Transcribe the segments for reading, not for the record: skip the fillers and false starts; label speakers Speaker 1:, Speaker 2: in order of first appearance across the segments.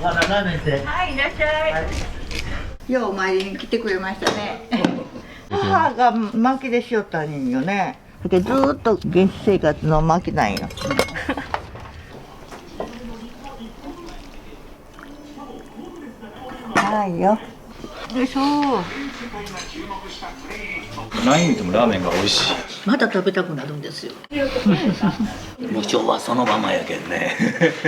Speaker 1: 花舐めて。
Speaker 2: はい、いらっしゃい。
Speaker 1: はい、
Speaker 2: ようお参りに来てくれましたね。母が薪でしよったんよね。でずーっと原始生活の薪なんよ。はいよ。よいしょ。
Speaker 3: 何見てもラーメンが美味しい。
Speaker 4: また食べたくなるんですよ。
Speaker 1: 無償はそのままやけんね。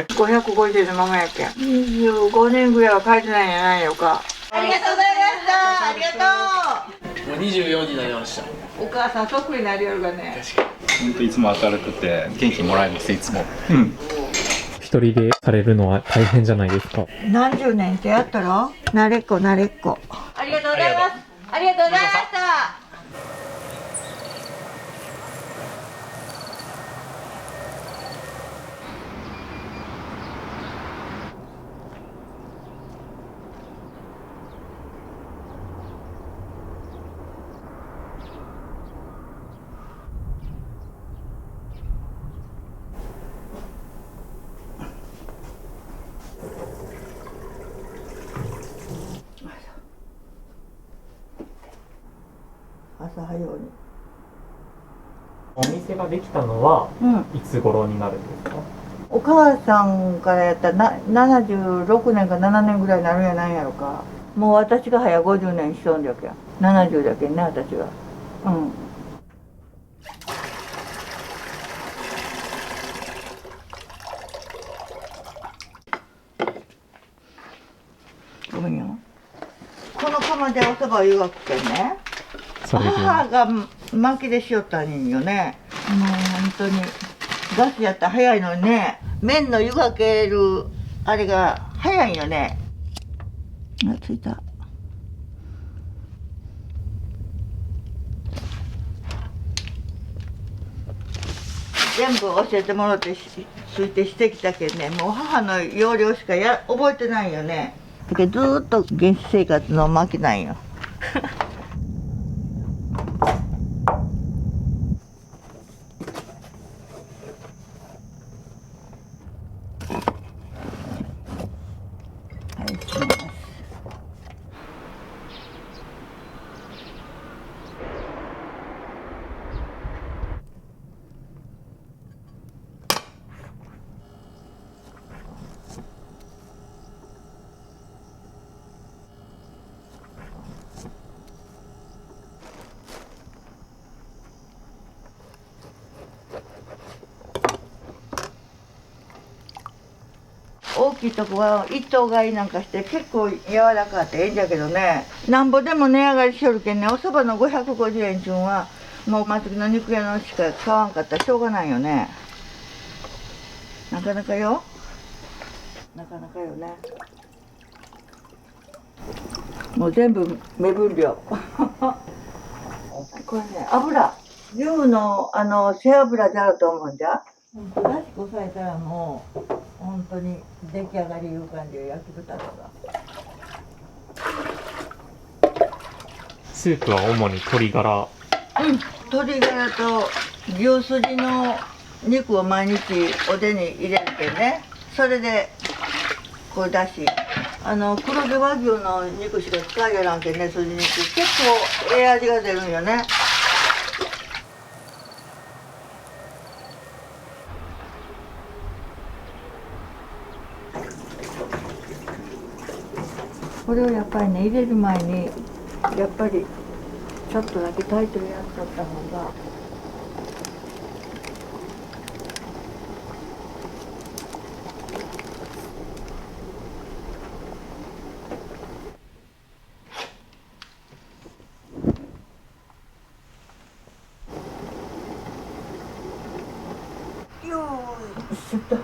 Speaker 2: 550円のままやけん。25年ぐらいは帰ってないんやないのか。ありがとうございました。ありがとう。
Speaker 5: もう24時になりました。
Speaker 2: お母さんそっくりになりよるがね。
Speaker 3: 本当いつも明るくて元気もらえますいつも。
Speaker 6: 一人でされるのは大変じゃないですか。
Speaker 2: 何十年ってやったろ。慣れっこ慣れっこ。ありがとうございます。ありがとうございました。朝早うに。
Speaker 6: お店ができたのは、いつ頃になるんですか？
Speaker 2: お母さんからやったら76年か7年ぐらいになるんやないやろか。もう私が早50年しとんじゃけん。70だけんね、私は。ごめんよ。この釜でおそばを湯がくけんね。母が薪でしよったんよね。もう本当にガスやったら早いのにね。麺の湯がけるあれが早いんよね。あ、ついた。全部教えてもらって推定してきたけんね。もう母の要領しか覚えてないよね。だけどずーっと原始生活の薪なんよ。大きいとこは一頭買いなんかして結構柔らかってええんじゃけどね、なんぼでも値上がりしよるけんね。おそばの550円ちゅんはもう松木の肉屋のしか買わんかったらしょうがないよね。なかなかよ、なかなかよね。もう全部目分量。これね、油牛の背脂であると思うんじゃ。だしこさえたらもう本当に出来上がりいう感じで焼き豚とか。
Speaker 6: スープは主に鶏ガラ。
Speaker 2: 鶏ガラと牛すじの肉を毎日おでに入れるけんね。それでこうだし、黒毛和牛の肉しか使いやらんけんね。すじ肉結構ええ味が出るんよね。これをやっぱりね、入れる前にやっぱりちょっとだけタイトルやっとった方が。よーいしょっと。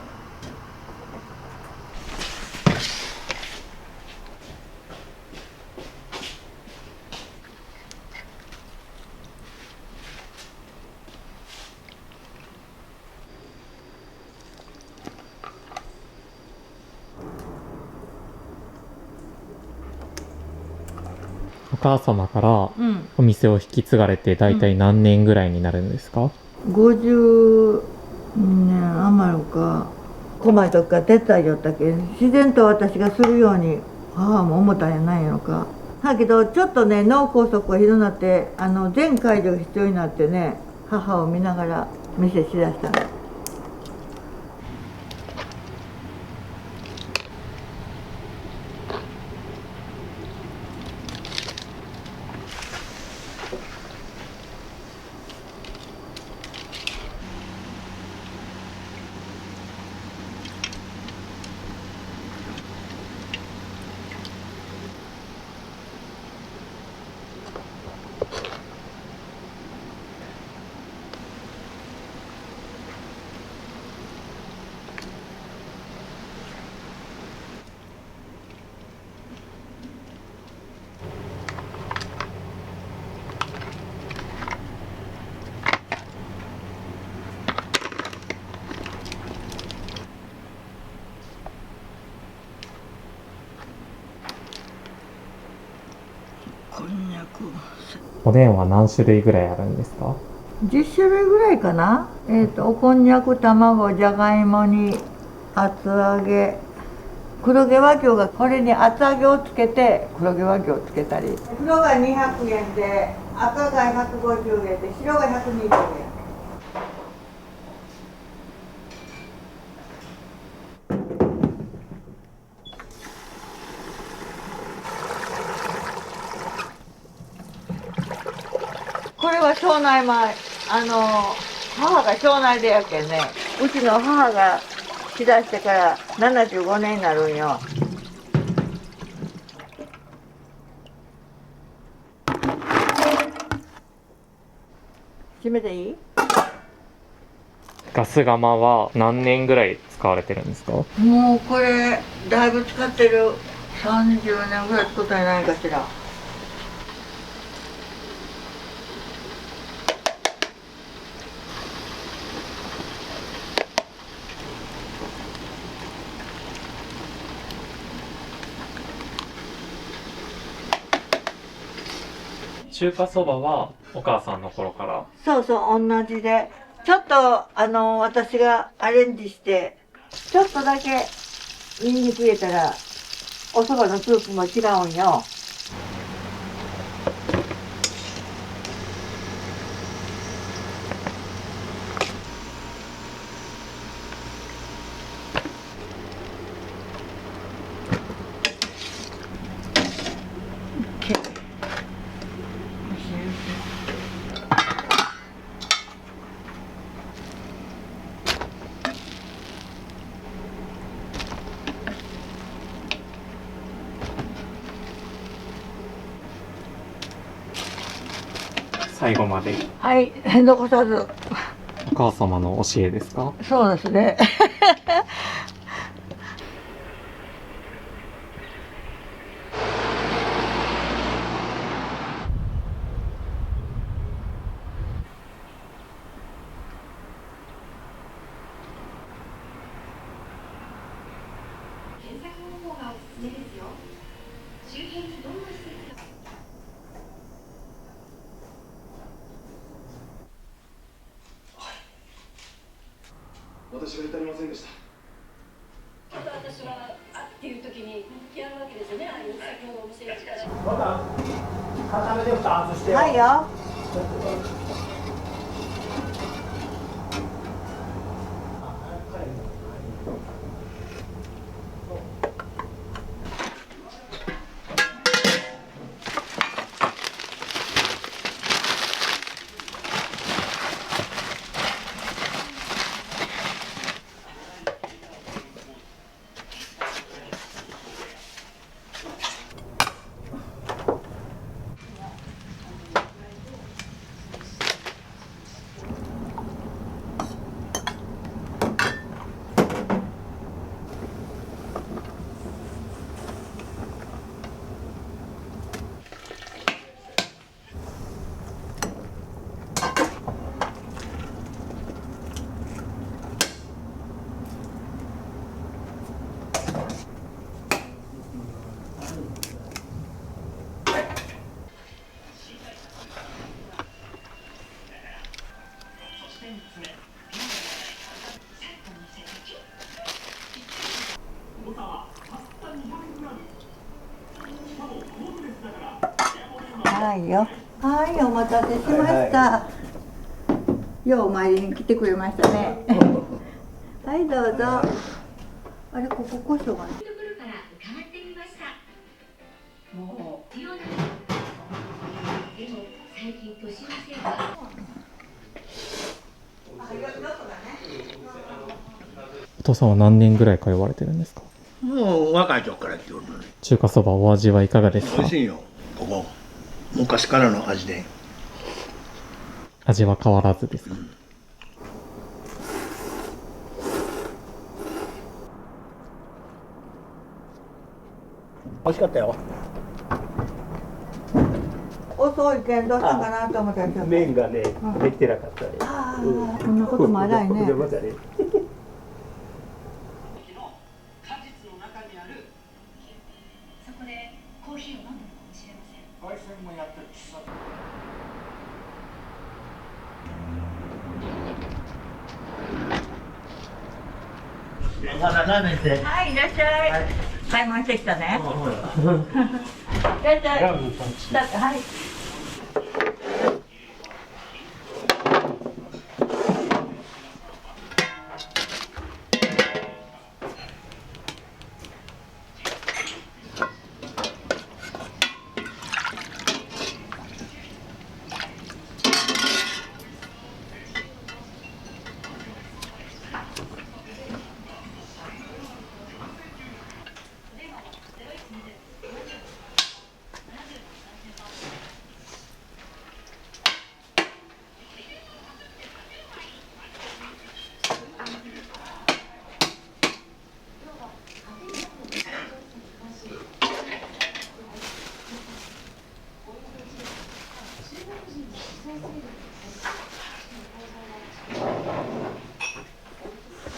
Speaker 6: お母様からお店を引き継がれて大体何年ぐらいになるんですか？50
Speaker 2: 年余るか。細い時から手伝いよったけん、自然と私がするように母も思ったんやないのか。だけどちょっとね脳梗塞がひどくなって全介助が必要になってね、母を見ながら店しだしたの。こんにゃく。
Speaker 6: おでんは何種類ぐらいあるんですか
Speaker 2: 10種類ぐらいかな。おこんにゃく、卵、じゃがいもに厚揚げ、黒毛和牛がこれに厚揚げをつけて黒毛和牛をつけたり。黒が200円で赤が150円で白が120円。これは庄内米。母が庄内でやけんね。うちの母がしだしてから75年になるんよ。閉めていい？
Speaker 6: ガス釜は何年ぐらい使われてるんですか？
Speaker 2: もうこれだいぶ使ってる。30年ぐらい使ったんじゃないかしら。
Speaker 6: 中華そばはお母さんの頃から。
Speaker 2: そうそう、同じで。ちょっと私がアレンジしてちょっとだけニンニク入れたらお蕎麦のスープも違うんよ。
Speaker 6: 最後まで
Speaker 2: はい、残さず。
Speaker 6: お母様の教えですか？
Speaker 2: そうですね。
Speaker 4: 私が至りませんでした。
Speaker 5: 私はあっていう時にやるわけですよね。ああいう先ほどお店やったら。
Speaker 1: 固めで蓋外してよ。
Speaker 2: はいよ。はいよ。はい、お待たせしました。ようお参りに来てくれましたね。はい、どうぞ。あれ、こここそがね。
Speaker 5: ところから伺ってみました。もう必要なの。でも最近年のせいか。
Speaker 6: お父さんは何年ぐらい通われてるんですか？
Speaker 1: もう若い時から来ておるのに。
Speaker 6: 中華そばお味はいかがですか？
Speaker 1: 美味しいよ、ここ。昔からの味で。
Speaker 6: 味は変わらずですか？
Speaker 1: 美味しかったよ。
Speaker 2: 遅いけんどうしたかなと思ったらちょっと
Speaker 7: 麺がね、できてなかったね。
Speaker 2: ああ、こんなことも荒いね。
Speaker 7: でまたね。
Speaker 5: そこでコーヒーを飲んだのかもしれません。
Speaker 1: まだラーメンって。
Speaker 2: はい、いらっしゃい。買い物してきたね。いらっしゃい。だってはい。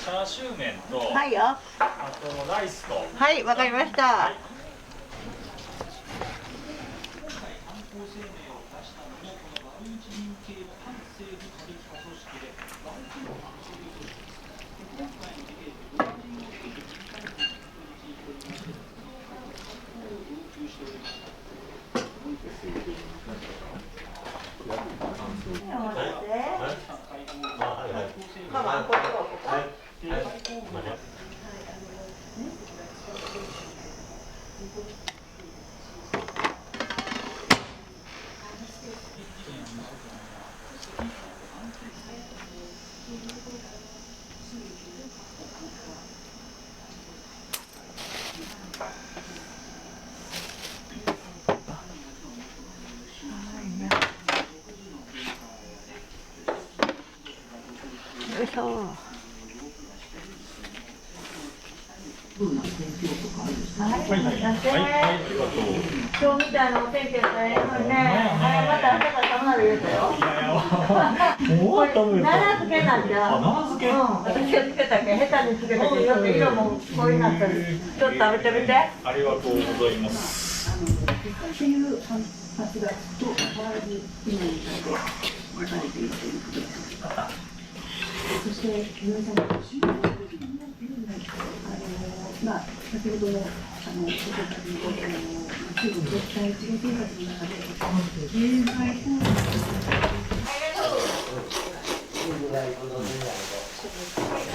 Speaker 3: チャーシュー麺と、
Speaker 2: はいよ。
Speaker 3: あとライスと。
Speaker 2: はい、わかりました。よいしょ。はい、いらっしゃい。今日みたいなお天気だったらええのにね。はい、また朝から寒なる言うたよ。
Speaker 3: もう食べ
Speaker 2: 奈良漬けなんじゃ。
Speaker 3: 奈良漬け。
Speaker 2: 私がつけたけ、下手につけたけ、ちょっと色もこういうなったり。ちょっと食べてみて。
Speaker 3: ありがとうございます。
Speaker 8: そして井上さんの先ほどのご生活の中国絶対一路生活の中で経済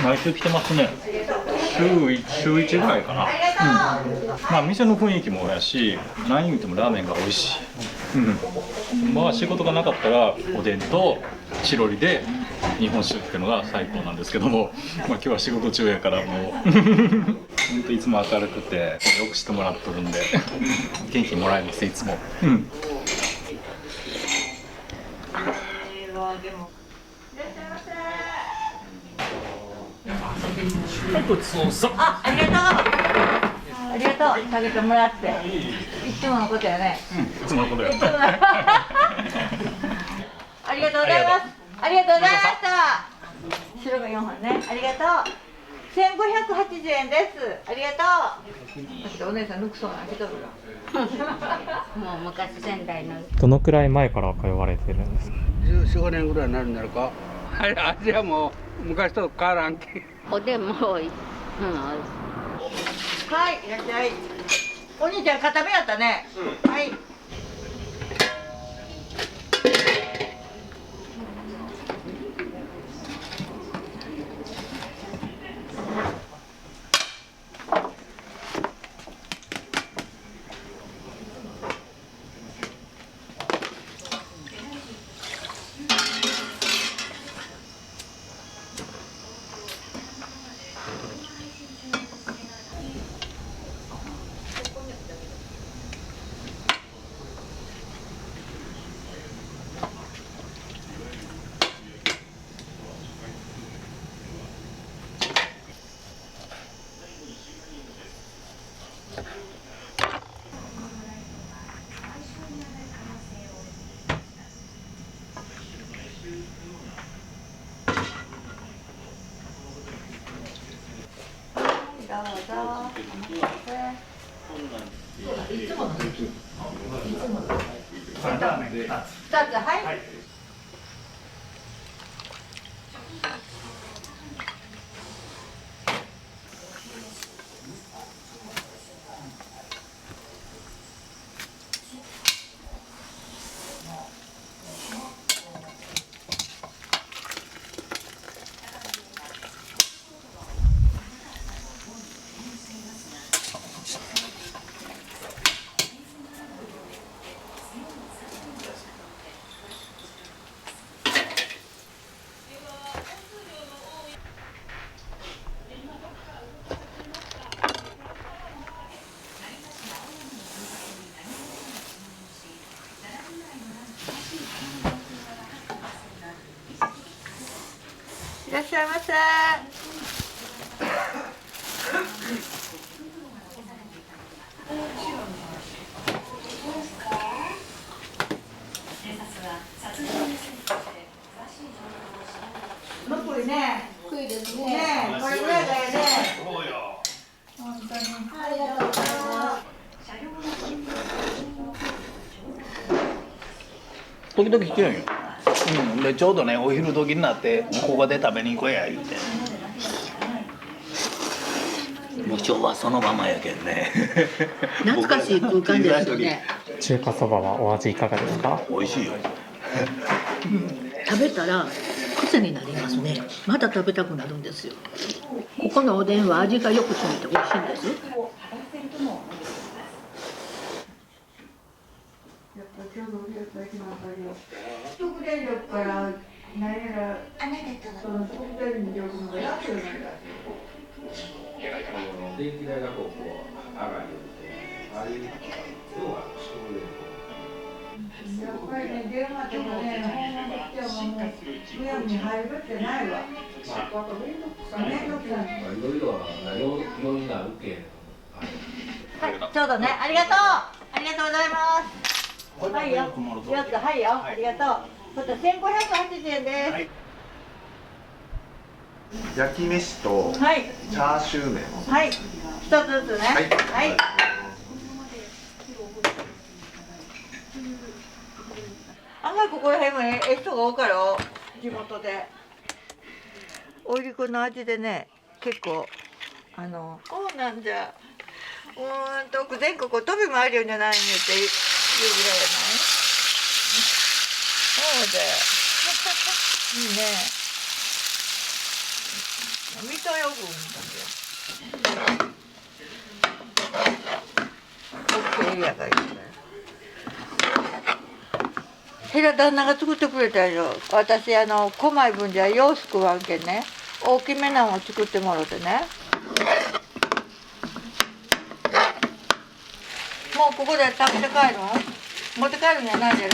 Speaker 3: 毎週来てますね。週1ぐらいかな。まあ店の雰囲気もやし、何言ってもラーメンが美味しい。まあ仕事がなかったらおでんとチロリで日本酒っていうのが最高なんですけども、まあ今日は仕事中やからもう本当いつも明るくてよくしてもらっとるんで元気もらえますいつも。ごちそうさま。
Speaker 2: ありがとう。ありがとう。下げてもらって。いつものことやね。
Speaker 3: いつものことや。
Speaker 2: ありがとうございます。ありがとうございました。白が4本ね。ありがとう。1580円です。ありがとう。お姉さん抜くそうな人る
Speaker 9: もう昔仙台の
Speaker 6: どのくらい前から通われてるんですか
Speaker 7: 14、15年ぐらいになるんだろうか。味はもう昔と変わらんけ。
Speaker 9: おでんも多い。
Speaker 2: はい、いらっしゃい。お兄ちゃん固めやったね。はい。いつもの。2つ、はい。いらっしゃいませ。これね、低いですね。ね、これぐらいだよね。そうよ。本当に。ありがとうございます。
Speaker 1: 時々来てるよ。でちょうどねお昼時になってここで食べに行こうや言うて。もう昭和そのままやけんね。
Speaker 10: 懐かしい空間ですよね。
Speaker 6: 中華そばはお味いかがですか？
Speaker 1: 美味しいよ。
Speaker 10: 食べたら癖になりますね。また食べたくなるんですよ。ここのおでんは味がよく染みて美味しいんです。
Speaker 2: 食電力から何やらその食電力のが安くなるらしい。
Speaker 11: 電気代がこう上がりああいうのが
Speaker 2: やっぱりね電話とかね訪問としてももうむやみに入るってないわ。面倒くさい。
Speaker 11: いろいろな要因があるけん。
Speaker 2: はい、ちょうどね、ありがとう。ありがとうございます。はいよ、4つ、はいよ、ありがとう。こちら1580円です。
Speaker 4: 焼き飯とチャーシュー麺。
Speaker 2: はい、1つずつね。はい。案外ここら辺もええ人が多いからよ、地元で。おいりこの味でね、結構そうなんじゃ。全国飛び回るようじゃないんっていうぐらいやない。そうだよ。いいね。水戸よくんだけど。オッケーやがいいね。ヘラ旦那が作ってくれたよ。私小米分じゃようすくわんけんね。大きめなのを作ってもらってね。もうここで食べて帰るの？持って帰るんじゃないやろ？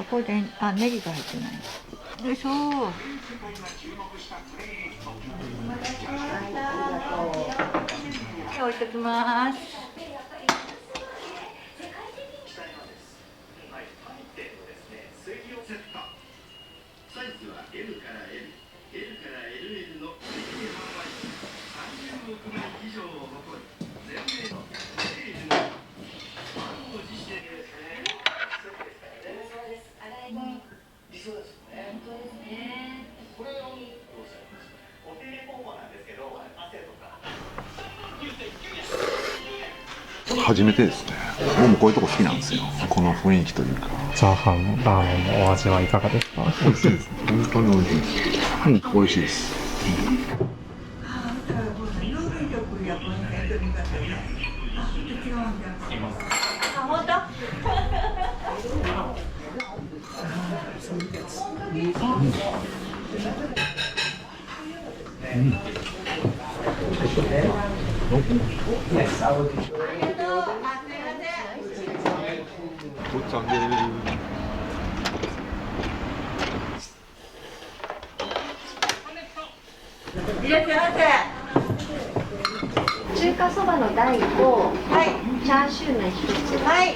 Speaker 2: これでネギが入ってない。よいしょ。置いときます。サイズは M から L、L から LL の累計販売30億枚以上を誇る全米のセールの満を持してですね。理想ですよね。本当ですね。これをどうされますか？お手入れ方法なんですけど、汗とか。9.9円。
Speaker 4: 初めてですね。僕もこういうとこ好きなんですよ。この雰囲気というか。
Speaker 6: チャーハン、ラーメンのお味はいかがですか？
Speaker 4: 美味しいです。本当に美味しいです。美味しいです。ごっつぁんでー
Speaker 2: いらっしゃいませ。
Speaker 9: 中華そばの大と、チャーシューの一つ。
Speaker 2: はい。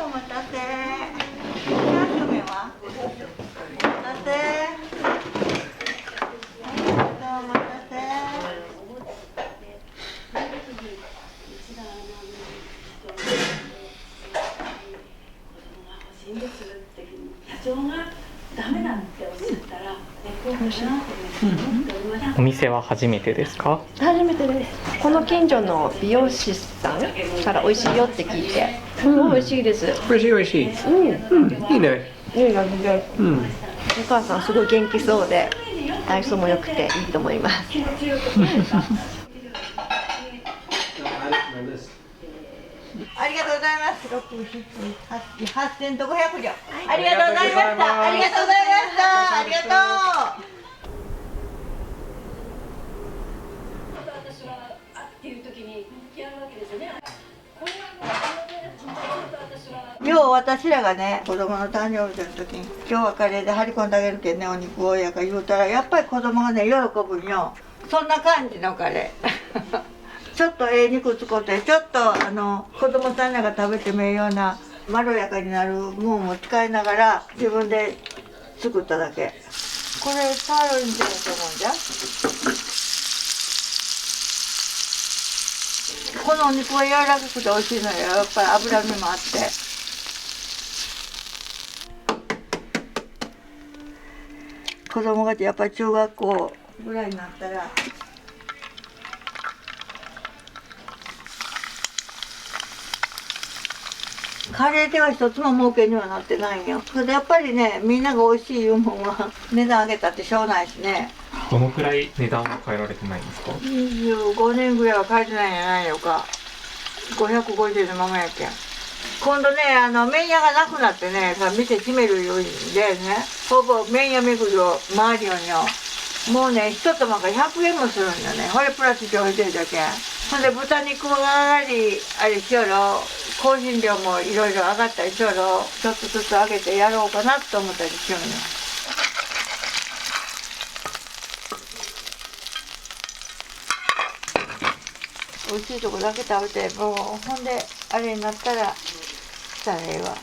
Speaker 2: お待たせ。チャーシュー麺は？お待たせ。お待たせ。
Speaker 6: お店は初めてですか？
Speaker 12: 初めてです。この近所の美容師さんから美味しいよって聞いて、美味しいです。
Speaker 7: 美味しい美味しい。いいね。
Speaker 12: いい感じで、お母さんすごい元気そうで、愛想も良くていいと思います。
Speaker 2: ありがとうございます。6、7、8、8500両。ありがとうございました。ありがとうございました。ありがとう。よう私らがね、子供の誕生日の時に今日はカレーで張り込んであげるけんね、お肉をやか言うたらやっぱり子供がね喜ぶんよ。そんな感じのカレー。ちょっと肉使ってちょっと子供さんらが食べてもいいようなまろやかになるもんを使いながら自分で作っただけ。これサーロインじゃないと思うんじゃ。このお肉は柔らかくて美味しいのよ。やっぱり脂身もあって。子供がやっぱり中学校ぐらいになったらカレーでは一つも儲けにはなってないんよ。それでやっぱりね、みんなが美味しいいうもんは値段上げたってしょうがないしね。
Speaker 6: どのくらい値段は変えられてないんですか
Speaker 2: ？25年ぐらいは変えてないんじゃないのか。550のままやけん。今度ね、麺屋がなくなってね、店閉めるようでね、ほぼ麺屋巡りを回るようによ。もうね、一玉が100円もするんだね。これプラス消費税だけん。ほんで豚肉が上がり、あれしよろ、香辛料もいろいろ上がったりしよろ、ちょっとずつ上げてやろうかなと思ったりしようよ。美味しいとこだけ食べて、もうほんであれになったらしたらええわ。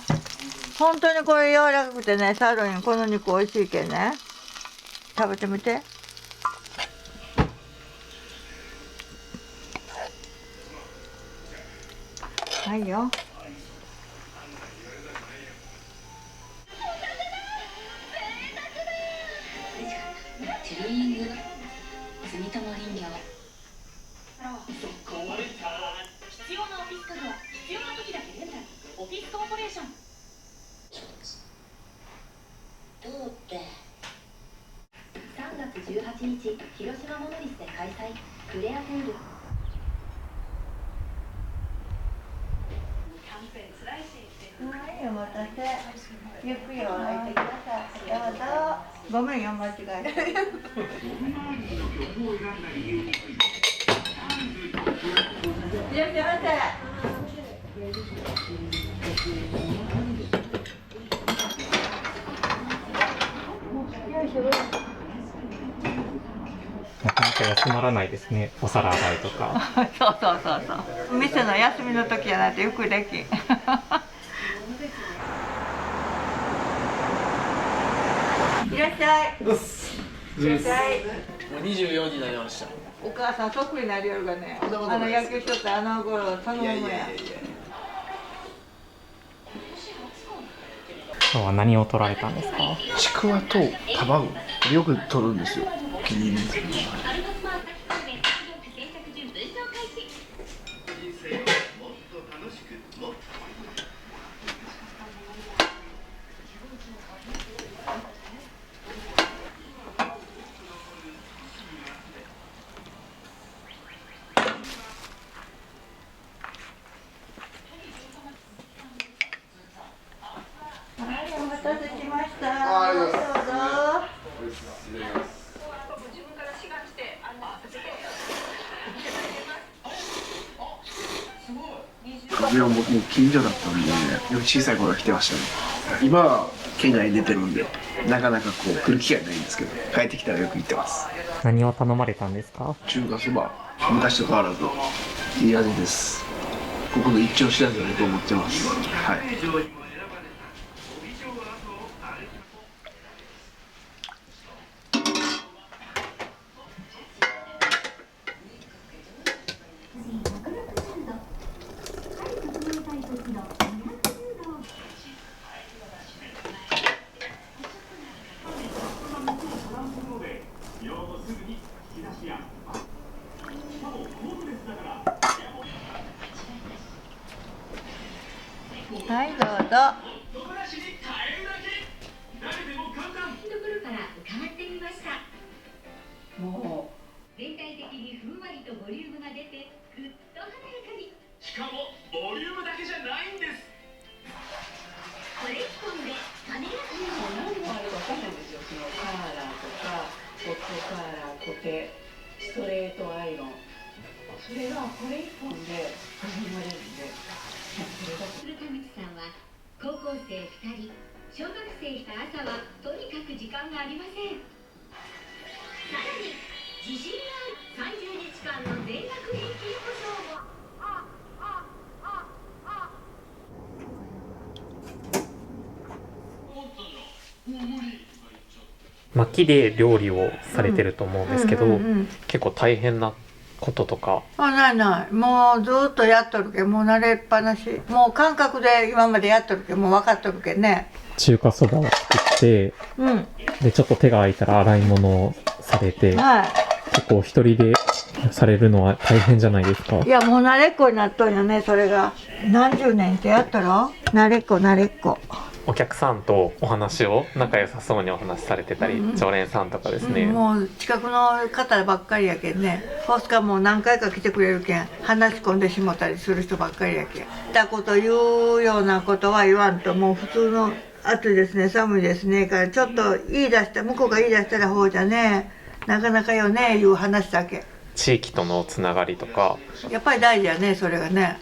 Speaker 2: 本当にこれ柔らかくてね、サーロインこの肉美味しいけんね。食べてみて。はいよ。
Speaker 5: トゥルーイング住友林業のは必要な時だけレンタル。オフィスコーポレーション。どうって3月18日広島モノリスで開催クレアフール。
Speaker 2: はい、お待たせ。ゆっくりお入ってください。どうぞ。ごめんよ、間違えた。いらっしゃいませ。
Speaker 6: なかなか休まらないですね、お皿洗いとか。
Speaker 2: そうそうそうそう。店の休みの時やなってよくできん。いらっしゃい。いらっしゃい。
Speaker 1: もう24時になりました。
Speaker 2: お母さんそっくりなりよるがね。野球しとったあの頃そのままや。
Speaker 6: 今日は何を取られたんですか？
Speaker 13: ちくわと卵よく取るんですよ。気に入ります。
Speaker 2: お待たせしました。どうぞ。
Speaker 13: 風はもう近所だったんで、よく小さい頃は来てましたね。今は県外に出てるんで、なかなかこう来る機会ないんですけど、帰ってきたらよく行ってます。
Speaker 6: 何を頼まれたんですか？
Speaker 13: 中華そば、昔と変わらずいい味です。ここの一丁知らずだと思ってます。はい。
Speaker 2: はい、どうぞ。
Speaker 5: ところから伺ってみました。もう全体的にふんわりとボリュームが出てぐっと華やかに。しかもボリュームだけじゃないんです。これ一本で華やかに。何もあれわかんないんですよ。そのカーラーとかホットカーラー、コテ、ストレートアイロン、それがこれ一本で始まるんで。古田口さんは高校生2人、小学生した朝はとにかく時間がありません。さらに自信がある30日間の全額返金保証も。
Speaker 6: 薪で料理をされてると思うんですけど、結構大変なこととか。
Speaker 2: ない。もうずっとやっとるけん、もう慣れっぱなし。もう感覚で今までやっとるけん、もう分かっとるけんね。
Speaker 6: 中華そばを作って、でちょっと手が空いたら洗い物をされて、結構一人でされるのは大変じゃないですか？
Speaker 2: いや、もう慣れっこになっとんよね、それが。何十年ってやったろ？慣れっこ。
Speaker 6: お客さんとお話を仲良さそうにお話しされてたり、常連さんとかですね、
Speaker 2: もう近くの方ばっかりやけんね。ホスカもう何回か来てくれるけん、話し込んでしもたりする人ばっかりやけん。来たこと言うようなことは言わんと、もう普通の暑いですね、寒いですねからちょっと言い出した、向こうが言い出したらほうじゃね、なかなかよねいう話だけ。
Speaker 6: 地域とのつながりとか
Speaker 2: やっぱり大事やね、それがね。